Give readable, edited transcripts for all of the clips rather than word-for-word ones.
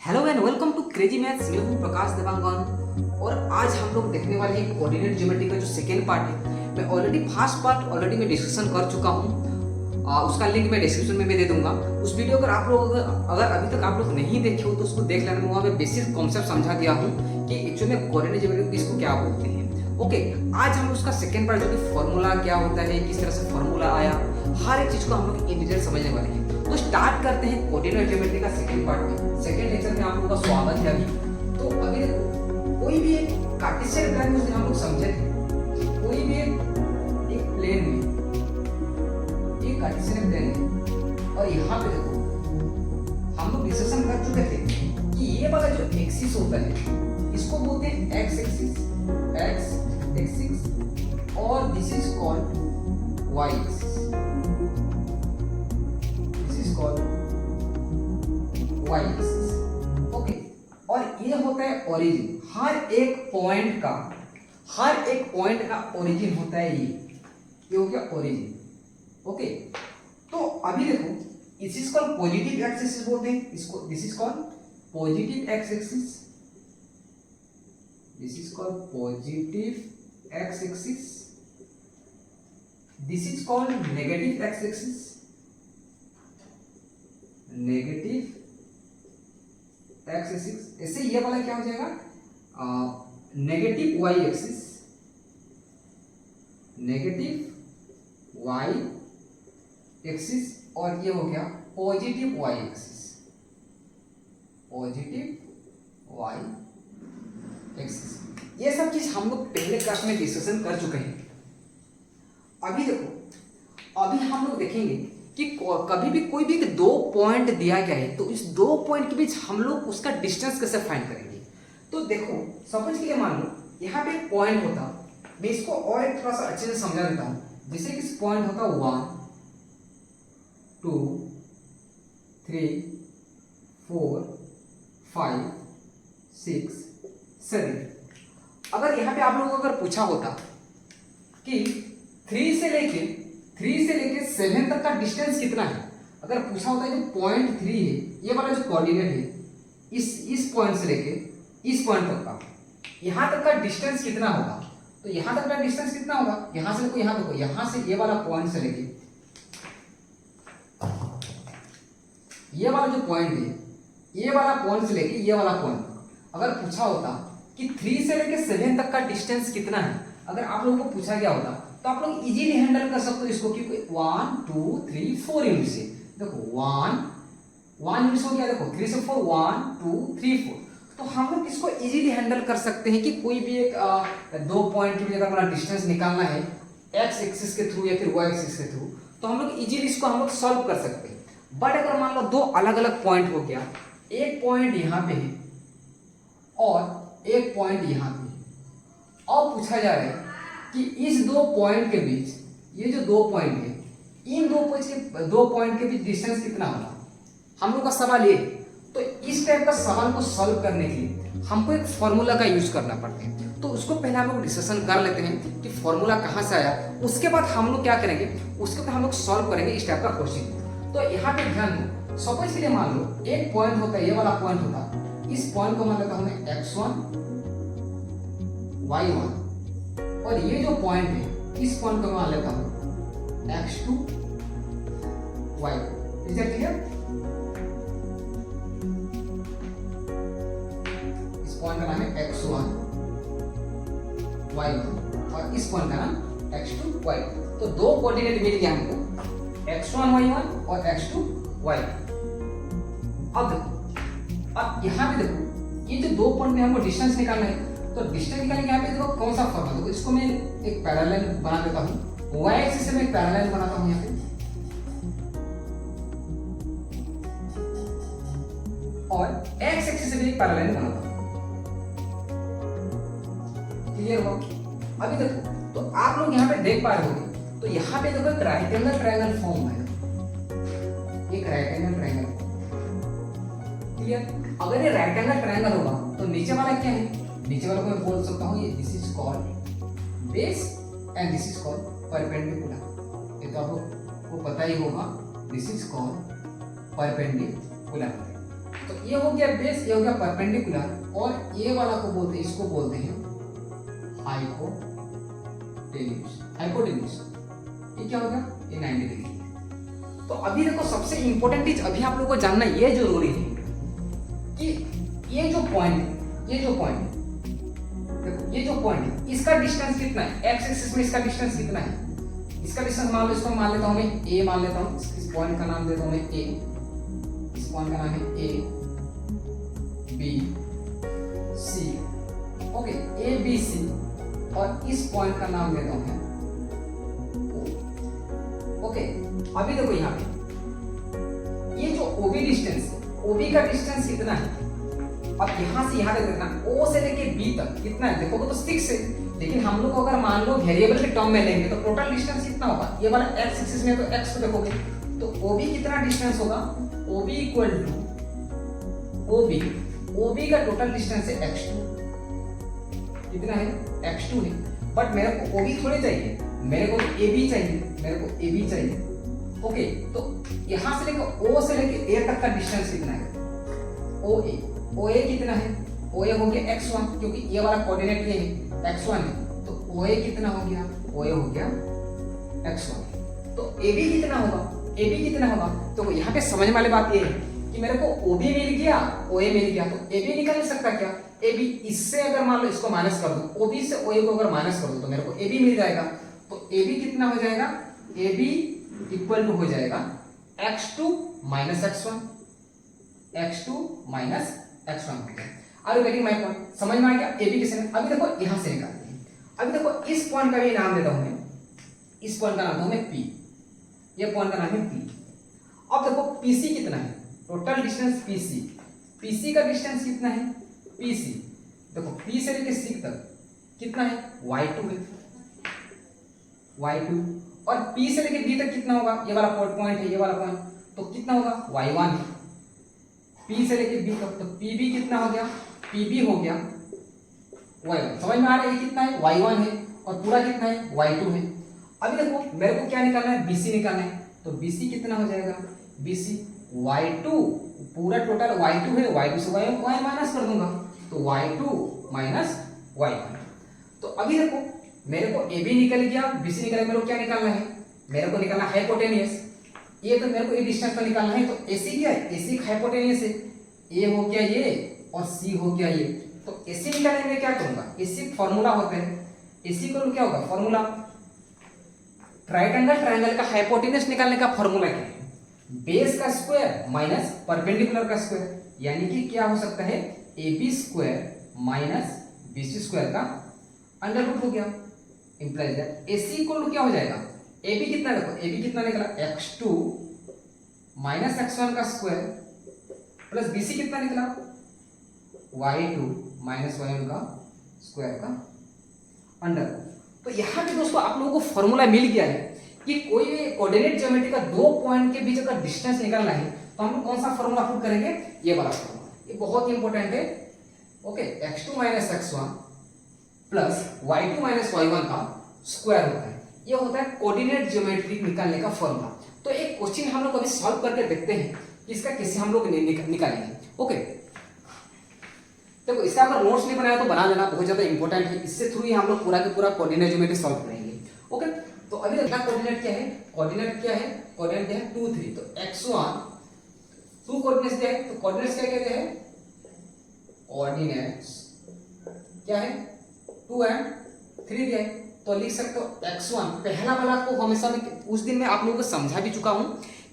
Hello and welcome to crazy maths. मैं हूं प्रकाश देवांगन और आज हम लोग देखने वाले हैं कोऑर्डिनेट ज्योमेट्री का जो सेकेंड पार्ट है। मैं ऑलरेडी फर्स्ट पार्ट मैं डिस्कशन कर चुका हूं। उसका लिंक मैं डिस्क्रिप्शन में दे दूंगा। उस वीडियो अगर आप लोग अगर अभी तक आप लोग नहीं देखे हो तो उसको देख लेना। मैं वहाँ पे बेसिक कॉन्सेप्ट समझा दिया हूँ कि एक्चुअली में कोऑर्डिनेट ज्योमेट्री किसको क्या बोलते हैं। ओके, आज हम उसका सेकेंड पार्ट जो कि फॉर्मूला क्या होता है, किस तरह से फॉर्मूला आया, हर एक चीज को हम लोग इन डिटेल समझने वाले हैं। तो स्टार्ट करते हैं कोऑर्डिनेट ज्योमेट्री का सेकंड पार्ट में। सेकंड लेक्चर में आप लोगों का स्वागत है। अभी तो अभी देखो, कोई भी एक कार्टेशियन प्लेन में हम लोग समझे थे, कोई भी एक प्लेन में एक कार्टेशियन प्लेन है और यहाँ पे देखो हम लोग डिस्कशन कर चुके थे कि ये वाला जो एक्सिस होता है इसको बोलते हैं एक्स एक्सिस और this is called Y axis. Y axis. Okay, और ये होता है ओरिजिन। हर एक पॉइंट का ओरिजिन होता है। ये हो गया ओरिजिन। ओके, तो अभी देखो इस is called positive X axis बोलते हैं इसको। This is called positive X axis. This is called positive X axis. This is called negative X axis. Negative X axis. ऐसे ये वाला क्या हो जाएगा, negative Y axis. Negative Y axis और ये हो गया positive Y axis. Positive Y axis. ये सब चीज हम लोग पहले क्लास में डिस्कशन कर चुके हैं। अभी देखो, अभी हम लोग देखेंगे कि कभी भी कोई भी दो पॉइंट दिया गया है तो इस दो पॉइंट के बीच हम लोग उसका डिस्टेंस कैसे फाइंड करेंगे। तो देखो सपोज के लिए मान लो यहाँ पे एक पॉइंट होता, मैं इसको और एक थोड़ा सा अच्छे से समझा देता हूँ। जैसे कि इस पॉइंट होता 1 2 3 4 5 6 7। अगर यहाँ पे आप लोगों को अगर पूछा होता कि 3 से लेके 7 तक का डिस्टेंस कितना है, अगर पूछा होता है जो पॉइंट 3 है ये वाला जो कोऑर्डिनेट है इस पॉइंट से लेके इस पॉइंट तक का, यहां तक का डिस्टेंस कितना होगा, तो यहां तक का डिस्टेंस कितना होगा, यहां से देखो, यहां देखो, यहां से ये वाला पॉइंट से लेके ये वाला जो पॉइंट है, ये वाला पॉइंट से लेके ये वाला पॉइंट तक अगर पूछा होता कि 3 से लेके 7 तक का डिस्टेंस कितना है, अगर आप लोगों को पूछा गया होता तो आप लोग इजीली हैंडल कर सकते हो इसको कि 1 2 3 4 यूनिट से। देखो 1 यूनिट हो गया, देखो 3 से 4 1 2 3 4। तो हम लोग इसको इजीली हैंडल कर सकते हैं कि कोई भी एक दो पॉइंट के बीच अगर हमारा डिस्टेंस निकालना है एक्स एक्सिस के थ्रू या फिर वाई एक्सिस के थ्रू, तो हम लोग इजीली इसको हम लोग सॉल्व कर सकते हैं। बट अगर मान लो दो अलग अलग पॉइंट हो गया, एक पॉइंट यहाँ पे है और एक पॉइंट यहाँ पे है, और पूछा जा रहा है कि इस दो पॉइंट के बीच, ये जो दो पॉइंट है, इन दो पॉइंट के बीच डिस्टेंस कितना होगा, हम लोग का सवाल ये। तो इस टाइप का सवाल को सॉल्व करने के लिए हमको एक फॉर्मूला का यूज करना पड़ता है। तो उसको पहले हम लोग डिस्कशन कर लेते हैं कि फॉर्मूला कहाँ से आया। उसके बाद हम लोग क्या करेंगे, उसके बाद हम लोग सॉल्व करेंगे इस टाइप का क्वेश्चन। तो यहाँ पे ध्यान दो, सपोज के लिए मान लो एक पॉइंट होता है, ये वाला पॉइंट होता, इस पॉइंट को मान लेता हूँ मैं x1 y1 और ये जो पॉइंट है इस पॉइंट को मान लेता हूं x2 y2। Is that clear? इस पॉइंट का नाम है x1 y1 और इस पॉइंट का नाम x2 y2। तो दो कोऑर्डिनेट मिल गया हमको, x1 y1 और x2 y2। अब देखो, अब यहां पे देखो ये जो दो पॉइंट में हमको डिस्टेंस निकालना है, तो डिस्टेंस निकालने के यहाँ पे देखो कौन सा फॉर्मूला, देखो इसको मैं एक पैरेलल बना देता हूँ, y एक्सिस से मैं एक पैरेलल बनाता हूँ यहाँ पे, और x एक्सिस से भी एक पैरेलल बनाता हूँ। क्लियर हो? अभी देखो, तो आप लोग यहाँ पे देख पा रहे होंगे, तो यहाँ पे देखो एक राइट एंगल ट्रायंगल फॉर्म है, एक राइट एंगल ट्रायंगल। क्लियर? अगर ये राइट एंगल ट्रायंगल होगा तो नीचे वाला क्या है, नीचे वाला को मैं बोल सकता हूँ ये this is called base and this is called perpendicular. ये तो आपको पता ही होगा, दिस इज कॉल्ड परपेंडिकुलर। तो ये हो गया बेस, ये हो गया परपेंडिकुलर, और ये वाला को बोलते हैं, इसको बोलते हैं हाइपोटेन्यूज। हाइपोटेन्यूज ये क्या हो गया, ये 90 डिग्री। तो अभी देखो सबसे इंपॉर्टेंट चीज अभी आप लोगों को जानना ये जरूरी है कि ये जो पॉइंट है, ये जो पॉइंट है, देखो ये जो पॉइंट है, इसका डिस्टेंस कितना है, एक्स एक्सिस में इसका डिस्टेंस कितना है। इसका डिस्टेंस मान लो, इसको मान लेता हूं मैं ए, मान लेता हूं, इस पॉइंट का नाम देता हूं मैं ए, इस पॉइंट का नाम है A B C, okay, A B C, और इस पॉइंट का नाम देता हूं मैं ओ, ओके। अभी देखो यहाँ पे ये जो ओबी डिस्टेंस है, ओबी का डिस्टेंस कितना है, अब यहाँ से यहाँ तक देखना, ओ से लेके बी तक कितना है, देखोगे तो 6 है, लेकिन हम लोग अगर मान लो वेरिएबल के टर्म में लेंगे तो टोटल डिस्टेंस कितना होगा, ये वाला एक्स एक्सिस में तो एक्स को देखोगे तो ओबी कितना डिस्टेंस होगा, ओबी इक्वल टू ओबी, ओबी का टोटल डिस्टेंस है x2, कितना है x2 है, बट मेरे को ओबी थोड़ी चाहिए, मेरे को एबी चाहिए, मेरे को एबी चाहिए, ओके। तो यहां से लेकर ओ से लेकर ए तक का डिस्टेंस कितना है, OA, OA कितना है, OA हो गया x1, क्योंकि ये वाला कोऑर्डिनेट ये है x1 है, तो OA कितना हो गया, OA हो गया x1। तो AB कितना होगा, AB कितना होगा, तो यहाँ पे समझ वाली बात ये है कि मेरे को OB मिल गया, OA मिल गया, तो AB निकल नहीं सकता क्या, AB इससे अगर मान लो इसको माइनस कर दूं, OB से OA को अगर माइनस कर दूं तो मेरे को AB मिल जाएगा, तो AB कितना हो जाएगा, AB इक्वल टू हो जाएगा x2 minus x1, x2 minus x1 हो गया। Are you getting my point, समझ में आ गया। AB किसने, अभी देखो यहां से निकालते हैं, अभी देखो इस पॉइंट का भी नाम देता हूं मैं, इस पॉइंट का नाम दूं मैं P, ये पॉइंट का नाम है P। अब देखो PC कितना है, टोटल डिस्टेंस PC, PC का डिस्टेंस कितना है PC, देखो P से लेकर C तक कितना है y2 है, y2, और P से लेकर B तक कितना होगा, ये वाला पॉइंट है, ये वाला पॉइंट, तो कितना होगा y1 है, P से लेकर B तक, तो PB कितना हो गया, PB हो गया y1, समझ में आ रहा है, ये कितना है y1 है, और पूरा कितना है y2 है। अभी देखो मेरे को क्या निकालना है, BC निकालना है, तो BC कितना हो जाएगा, BC y2, पूरा टोटल y2 है, y2 से y माइनस कर दूंगा, तो y2 माइनस y1। तो अभी देखो मेरे को AB निकल गया, BC निकल गया, मेरे को क्या निकालना है, मेरे को निकालना है हाइपोटेनियस, ये तो मेरे को ये डिस्टेंस पर निकालना है, तो AC क्या है, AC हाइपोटेनियस है, A हो गया ये और C हो गया ये, तो AC निकालने में क्या करूंगा, AC फॉर्मूला होता है, AC को क्या होगा फॉर्मूला, ट्राइंगल का हाइपोटेनियस निकालने का फॉर्मूला क्या है, बेस का स्क्वायर माइनस परपेंडिकुलर का स्क्वायर, यानी कि क्या हो सकता है AB square minus BC square का अंडर रूट हो गया, implies that AC equal to क्या हो जाएगा, AB कितना, देखो AB कितना निकला x2 माइनस x1 का स्क्वायर प्लस BC कितना निकला y2 माइनस y1 का स्क्वायर का अंडर। तो यहाँ पे दोस्तों आप लोगों को फॉर्मूला मिल गया है कि कोई भी कोऑर्डिनेट ज्योमेट्री का दो पॉइंट के बीच अगर डिस्टेंस निकालना है तो हम लोग कौन सा फॉर्मूला पुट करेंगे, ये वाला फॉर्मूला, ये बहुत ही इंपॉर्टेंट है, okay. x2 minus x1 plus y2 minus y1 का स्क्वायर होता है, ये होता है कोऑर्डिनेट ज्योमेट्री निकालने का फॉर्मूला। तो एक क्वेश्चन हम लोग अभी सॉल्व करके देखते हैं कि इसका कैसे हम लोग निकालेंगे, ओके। देखो इसका अगर नोट्स नहीं बनाया तो बना लेना, बहुत ज्यादा इंपॉर्टेंट है, इससे थ्रू ही हम लोग पूरा के पूरा कोऑर्डिनेट ज्योमेट्री सॉल्व करेंगे, ओके। तो अभी देखना कोऑर्डिनेट क्या है, कोऑर्डिनेट क्या है, कोऑर्डिनेट क्या है 2 3, तो x1 2 कोऑर्डिनेट्स क्या है, तो कोऑर्डिनेट्स क्या कहते हैं, कोऑर्डिनेट्स क्या है 2 एंड 3 दिया है, तो लिख सकते हो x1, पहला वाला को हमेशा मैं उस दिन में आप लोगों को समझा भी चुका हूं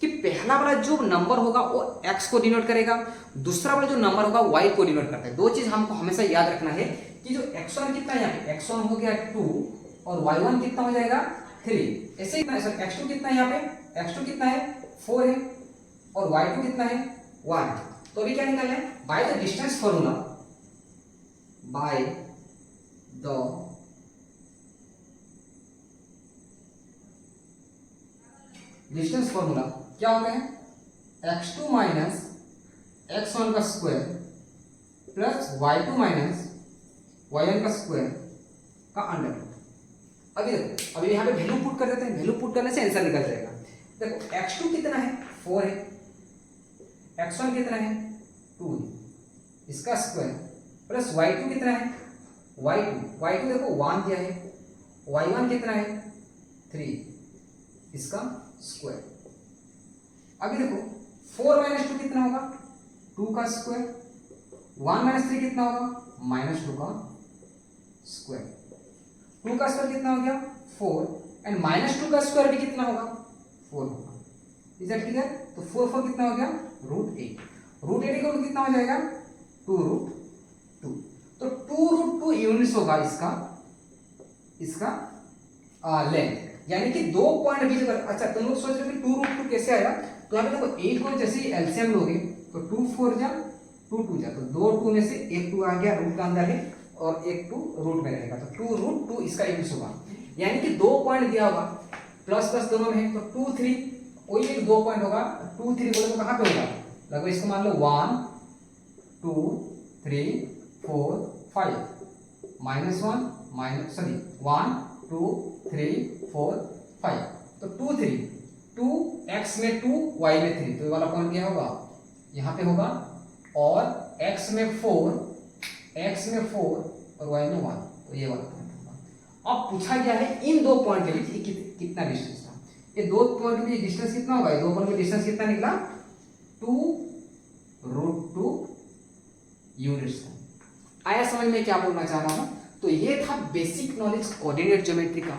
कि पहला वाला जो नंबर होगा वो x को डिनोट करेगा, दूसरा वाला जो नंबर होगा y को डिनोट करता है। दो चीज हमको हमेशा याद रखना है कि जो x1 कितना है, यहाँ पे x1 हो गया 2 और y1 कितना हो जाएगा 3, ऐसे ही x2 कितना है, यहाँ पे x2 कितना है 4 है और y2 कितना है 1। तो अभी क्या निकालना है, by the distance formula, by the distance formula क्या होता है, x2 माइनस x1 का square plus y2 minus y1 का स्क्वायर का अंडर। अभी देखो अभी यहाँ पे वैल्यू पुट कर देते हैं, वैल्यू पुट करने से आंसर निकल जाएगा। देखो x2 कितना है 4 है, x1 कितना है 2 इसका स्क्वायर प्लस y2 कितना है, y2 देखो 1 दिया है, y1 कितना है 3 इसका स्क्वायर। अभी देखो 4 माइनस 2 कितना होगा 2 का स्क्वायर, 1 माइनस 3 कितना होगा -2 का स्क्वायर, 2 का स्क्वायर कितना हो गया 4 एंड -2 का स्क्वायर भी कितना होगा 4 होगा। Is that clear? तो 4 कितना हो गया √8, √8 इक्वल कितना हो जाएगा 2√2। तो 2√2 यूनिट्स होगा इसका लेंथ, यानी कि 2 पॉइंट बीच पर। अच्छा तुम लोग सोच रहे हो कि 2√2 कैसे आएगा, तो यहाँ पे देखो 8 को जैसे एलसीएम लोगे तो 2 4 जा 2 2 जा, तो 2 2 में से एक 2 आ गया रूट का अंदर है और एक 2 रूट में रहेगा, तो 2√2 इसका यूनिट्स होगा। यानी कि 2 पॉइंट दिया होगा प्लस प्लस दोनों में, तो 2 3 वही एक 2 पॉइंट होगा, 2 3 बोले तो कहाँ पे होगा, लगभग इसको मान लो 1 2 3 4 5 -1 सॉरी 1 2 3 4 5, तो 2 3 2 x में 2 y में 3, तो ये वाला पॉइंट क्या होगा यहाँ पे होगा, और x में 4 और y में 1, तो ये वाला पॉइंट होगा। अब पूछा गया है इन 2 पॉइंट के बीच कितना डिस्टेंस था, ये 2 पॉइंट के बीच डिस्टेंस कितना होगा, ये 2 पॉइंट का डिस्टेंस कितना निकला 2√2 यूनिट्स था। आया समझ में क्या बोलना चाह रहा हूं? तो ये था बेसिक नॉलेज कोऑर्डिनेट ज्योमेट्री का।